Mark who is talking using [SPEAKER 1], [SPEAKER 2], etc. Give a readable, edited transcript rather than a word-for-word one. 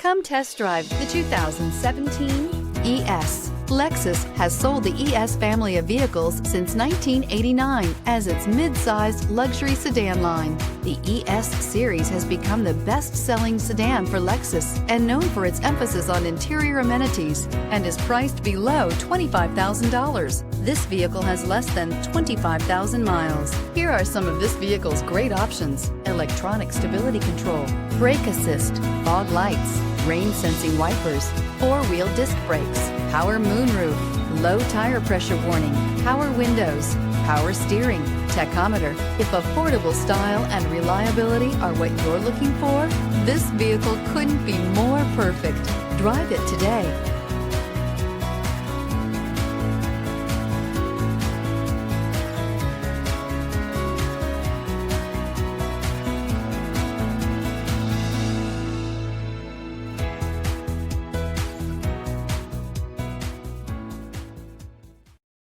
[SPEAKER 1] Come test drive the 2017 ES. Lexus has sold the ES family of vehicles since 1989 as its mid-sized luxury sedan line. The ES series has become the best-selling sedan for Lexus and known for its emphasis on interior amenities and is priced below $25,000. This vehicle has less than 25,000 miles. Here are some of this vehicle's great options: electronic stability control, brake assist, fog lights, rain sensing wipers, four-wheel disc brakes, power moonroof, low tire pressure warning, power windows, power steering, tachometer. If affordable style and reliability are what you're looking for, this vehicle couldn't be more perfect. Drive it today.